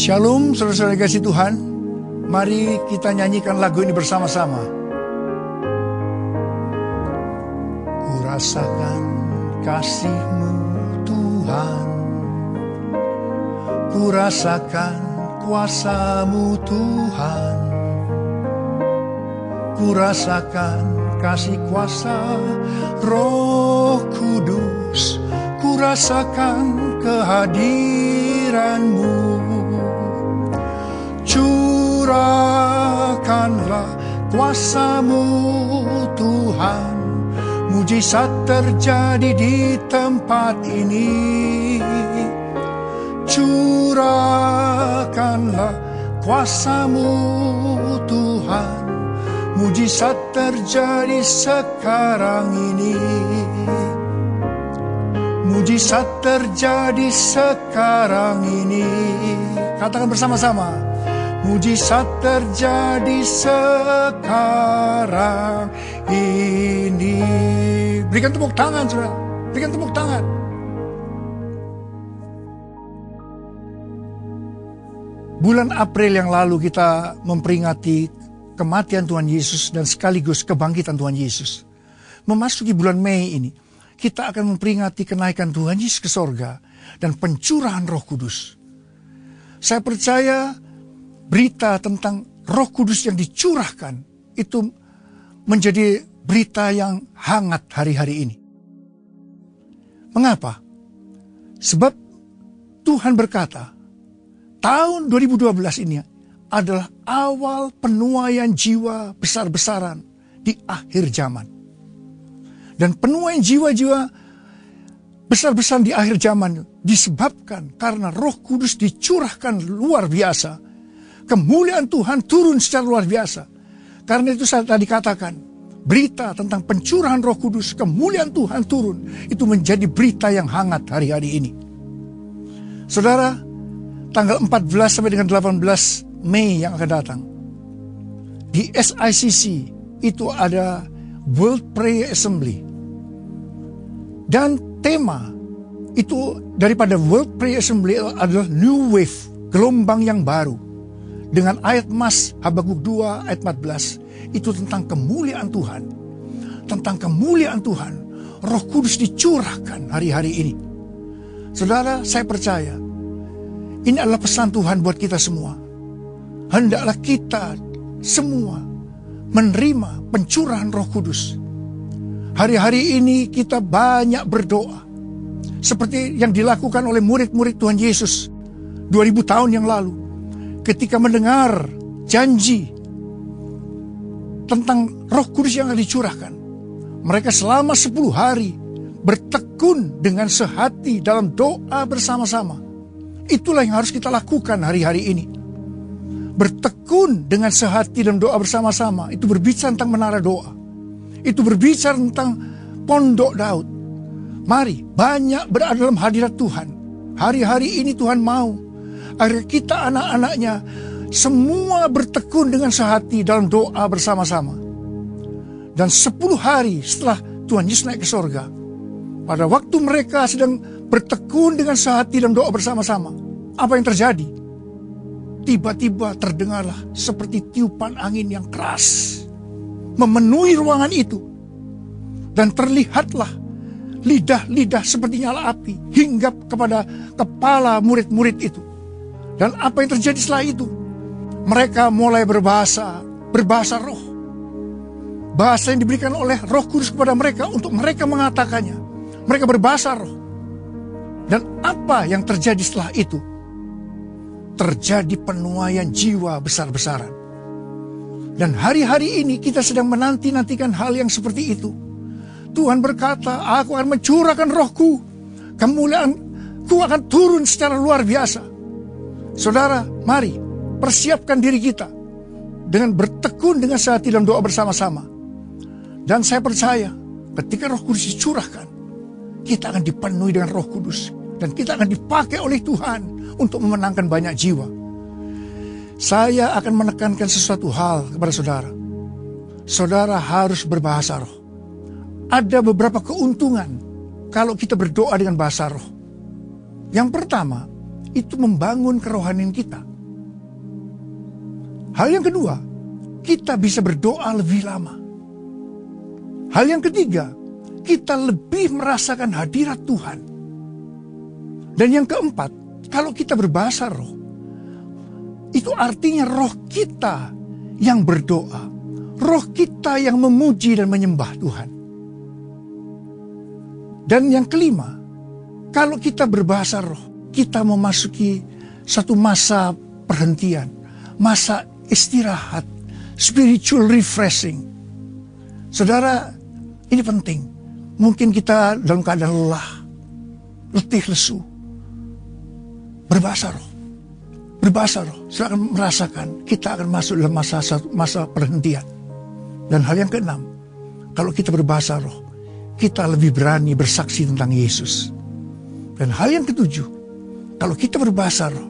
Shalom, saudara-saudara kasih Tuhan. Mari kita nyanyikan lagu ini bersama-sama. Ku rasakan kasih-Mu Tuhan, ku rasakan kuasa-Mu Tuhan, ku rasakan kasih kuasa Roh Kudus, ku rasakan kehadiran-Mu. Curahkanlah kuasa-Mu Tuhan, mujizat terjadi di tempat ini. Curahkanlah kuasa-Mu Tuhan, mujizat terjadi sekarang ini. Mujizat terjadi sekarang ini. Katakan bersama-sama. Mujizat terjadi sekarang ini. Berikan tepuk tangan, saudara. Berikan tepuk tangan. Bulan April yang lalu kita memperingati kematian Tuhan Yesus dan sekaligus kebangkitan Tuhan Yesus. Memasuki bulan Mei ini, kita akan memperingati kenaikan Tuhan Yesus ke sorga dan pencurahan Roh Kudus. Saya percaya berita tentang Roh Kudus yang dicurahkan itu menjadi berita yang hangat hari-hari ini. Mengapa? Sebab Tuhan berkata, tahun 2012 ini adalah awal penuaian jiwa besar-besaran di akhir zaman. Dan penuaian jiwa-jiwa besar-besaran di akhir zaman disebabkan karena Roh Kudus dicurahkan luar biasa. Kemuliaan Tuhan turun secara luar biasa. Karena itu saya tadi katakan, berita tentang pencurahan Roh Kudus, kemuliaan Tuhan turun, itu menjadi berita yang hangat hari-hari ini. Saudara, tanggal 14 sampai dengan 18 Mei yang akan datang, di SICC itu ada World Prayer Assembly. Dan tema itu daripada World Prayer Assembly adalah New Wave, gelombang yang baru. Dengan ayat Mas Habakuk 2 ayat 14, itu tentang kemuliaan Tuhan. Tentang kemuliaan Tuhan, Roh Kudus dicurahkan hari-hari ini. Saudara, saya percaya ini adalah pesan Tuhan buat kita semua. Hendaklah kita semua menerima pencurahan Roh Kudus. Hari-hari ini kita banyak berdoa, seperti yang dilakukan oleh murid-murid Tuhan Yesus 2000 tahun yang lalu. Ketika mendengar janji tentang Roh Kudus yang akan dicurahkan, mereka selama 10 hari bertekun dengan sehati dalam doa bersama-sama. Itulah yang harus kita lakukan hari-hari ini. Bertekun dengan sehati dalam doa bersama-sama. Itu berbicara tentang menara doa. Itu berbicara tentang pondok Daud. Mari banyak berada dalam hadirat Tuhan. Hari-hari ini Tuhan mau agar kita anak-anaknya semua bertekun dengan sehati dalam doa bersama-sama. Dan 10 hari setelah Tuhan Yesus naik ke sorga, pada waktu mereka sedang bertekun dengan sehati dalam doa bersama-sama, apa yang terjadi? Tiba-tiba terdengarlah seperti tiupan angin yang keras memenuhi ruangan itu. Dan terlihatlah lidah-lidah seperti nyala api hinggap kepada kepala murid-murid itu. Dan apa yang terjadi setelah itu? Mereka mulai berbahasa roh. Bahasa yang diberikan oleh Roh Kudus kepada mereka untuk mereka mengatakannya. Mereka berbahasa roh. Dan apa yang terjadi setelah itu? Terjadi penuaian jiwa besar-besaran. Dan hari-hari ini kita sedang menanti-nantikan hal yang seperti itu. Tuhan berkata, aku akan mencurahkan rohku. Kemuliaanku akan turun secara luar biasa. Saudara, mari persiapkan diri kita dengan bertekun dengan sehati dalam doa bersama-sama. Dan saya percaya ketika Roh Kudus dicurahkan, kita akan dipenuhi dengan Roh Kudus. Dan kita akan dipakai oleh Tuhan untuk memenangkan banyak jiwa. Saya akan menekankan sesuatu hal kepada saudara. Saudara harus berbahasa roh. Ada beberapa keuntungan kalau kita berdoa dengan bahasa roh. Yang pertama, itu membangun kerohanian kita. Hal yang kedua, kita bisa berdoa lebih lama. Hal yang ketiga, kita lebih merasakan hadirat Tuhan. Dan yang keempat, kalau kita berbahasa roh, itu artinya roh kita yang berdoa. Roh kita yang memuji dan menyembah Tuhan. Dan yang kelima, kalau kita berbahasa roh, kita memasuki satu masa perhentian, masa istirahat, spiritual refreshing. Saudara, ini penting. Mungkin kita dalam keadaan lelah, letih lesu. Berbahasa roh. Berbahasa roh. Silakan merasakan kita akan masuk dalam masa perhentian. Dan hal yang keenam, kalau kita berbahasa roh, kita lebih berani bersaksi tentang Yesus. Dan hal yang ketujuh, kalau kita berbahasa roh,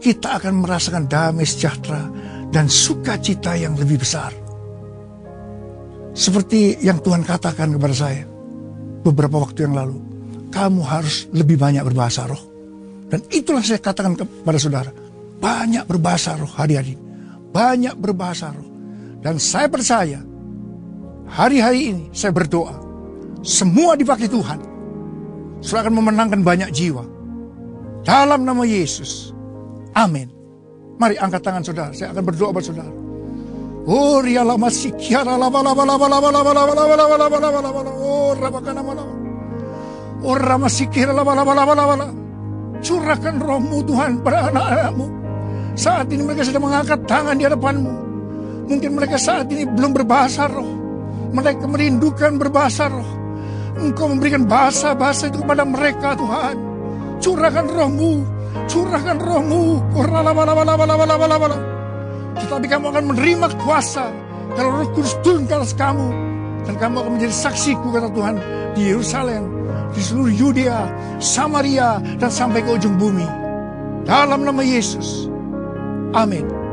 kita akan merasakan damai sejahtera dan sukacita yang lebih besar. Seperti yang Tuhan katakan kepada saya beberapa waktu yang lalu, kamu harus lebih banyak berbahasa roh. Dan itulah saya katakan kepada saudara, banyak berbahasa roh hari-hari, banyak berbahasa roh. Dan saya percaya, hari-hari ini saya berdoa, semua dipakai Tuhan. Saudara akan memenangkan banyak jiwa. Dalam nama Yesus. Amin. Mari angkat tangan saudara, saya akan berdoa buat saudara. Oh riala masih kiara laba laba laba laba laba laba laba laba laba laba laba laba. Oh rabakan laba laba. Oh ramasih kiara laba laba laba laba laba. Curahkan rohmu Tuhan pada anak-anakmu. Saat ini mereka sedang mengangkat tangan di hadapanmu. Mungkin mereka saat ini belum berbahasa roh. Mereka merindukan berbahasa roh. Engkau memberikan bahasa-bahasa itu kepada mereka Tuhan. Curahkan rohmu. Curahkan rohmu. Tetapi kamu akan menerima kuasa kalau Roh Kudus turun ke atas kamu. Dan kamu akan menjadi saksiku, kata Tuhan, di Yerusalem, di seluruh Yudea, Samaria, dan sampai ke ujung bumi. Dalam nama Yesus. Amin.